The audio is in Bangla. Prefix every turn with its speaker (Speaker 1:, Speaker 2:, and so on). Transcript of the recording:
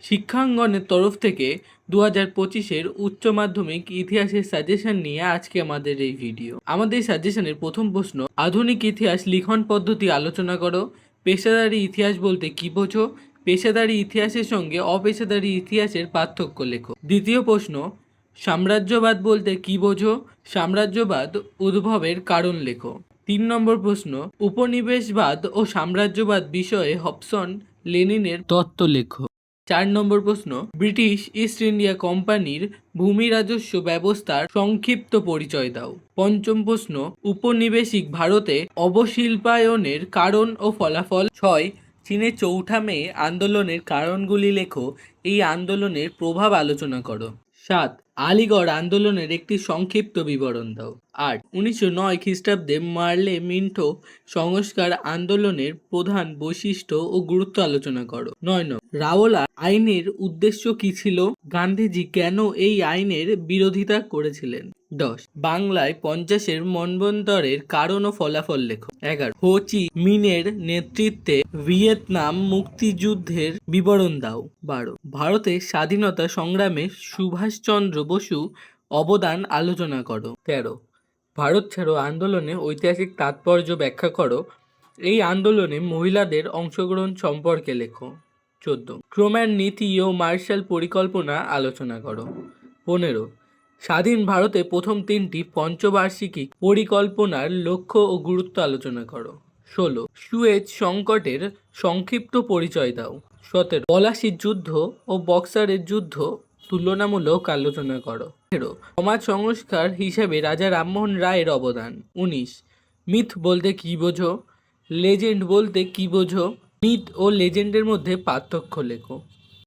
Speaker 1: শিক্ষাঙ্গনের তরফ থেকে 2025-এর উচ্চ মাধ্যমিক ইতিহাসের সাজেশন নিয়ে আজকে আমাদের এই ভিডিও। আমাদের সাজেশনের প্রথম প্রশ্ন, আধুনিক ইতিহাস লিখন পদ্ধতি আলোচনা করো। পেশাদারি ইতিহাস বলতে কি বোঝো? পেশাদারি ইতিহাসের সঙ্গে অপেশাদারি ইতিহাসের পার্থক্য লেখো। দ্বিতীয় প্রশ্ন, সাম্রাজ্যবাদ বলতে কি বোঝো? সাম্রাজ্যবাদ উদ্ভবের কারণ লেখো। 3 নম্বর প্রশ্ন, উপনিবেশবাদ ও সাম্রাজ্যবাদ বিষয়ে হবসন লেনিনের তত্ত্ব লেখো। 4 নম্বর প্রশ্ন, ব্রিটিশ ইস্ট ইন্ডিয়া কোম্পানির ভূমি রাজস্ব ব্যবস্থার সংক্ষিপ্ত পরিচয় দাও। পঞ্চম প্রশ্ন, উপনিবেশিক ভারতে অবশিল্পায়নের কারণ ও ফলাফল। 6, চীনের চৌঠা মে আন্দোলনের কারণগুলি লেখো। এই আন্দোলনের প্রভাব আলোচনা করো। 7, আলিগড় আন্দোলনের একটি সংক্ষিপ্ত বিবরণ দাও। 8, 1909 খ্রিস্টাব্দে মার্লে মিন্টো সংস্কার আন্দোলনের প্রধান বৈশিষ্ট্য ও গুরুত্ব আলোচনা করো। 9, রাওলাট আইনের উদ্দেশ্য কি ছিল? গান্ধীজি কেন এই আইনের বিরোধিতা করেছিলেন? 10, বাংলায় 50-এর মন্বন্তরের কারণ ও ফলাফল লেখো। 11, হো চি মিনের নেতৃত্বে ভিয়েতনাম মুক্তিযুদ্ধের বিবরণ দাও। 12, ভারতের স্বাধীনতা সংগ্রামে সুভাষচন্দ্র বসু অবদান আলোচনা করো। 13, ভারত ছাড়ো আন্দোলনে ঐতিহাসিক তাৎপর্য ব্যাখ্যা করো। এই আন্দোলনে মহিলাদের অংশগ্রহণ সম্পর্কে লেখো। 14, ক্রোম্যান নীতি ও মার্শাল পরিকল্পনা আলোচনা করো। 15, স্বাধীন ভারতে প্রথম 3টি পঞ্চবার্ষিকী পরিকল্পনার লক্ষ্য ও গুরুত্ব আলোচনা করো। 16, সুয়েজ সংকটের সংক্ষিপ্ত পরিচয় দাও। 17, পলাশির যুদ্ধ ও বক্সারের যুদ্ধ তুলনামূলক আলোচনা করো। 18, সমাজ সংস্কার হিসেবে রাজা রামমোহন রায়ের অবদান। 19, মিথ বলতে কি বোঝো? লেজেন্ড বলতে কি বোঝো? মিথ ও লেজেন্ডের মধ্যে পার্থক্য লেখো।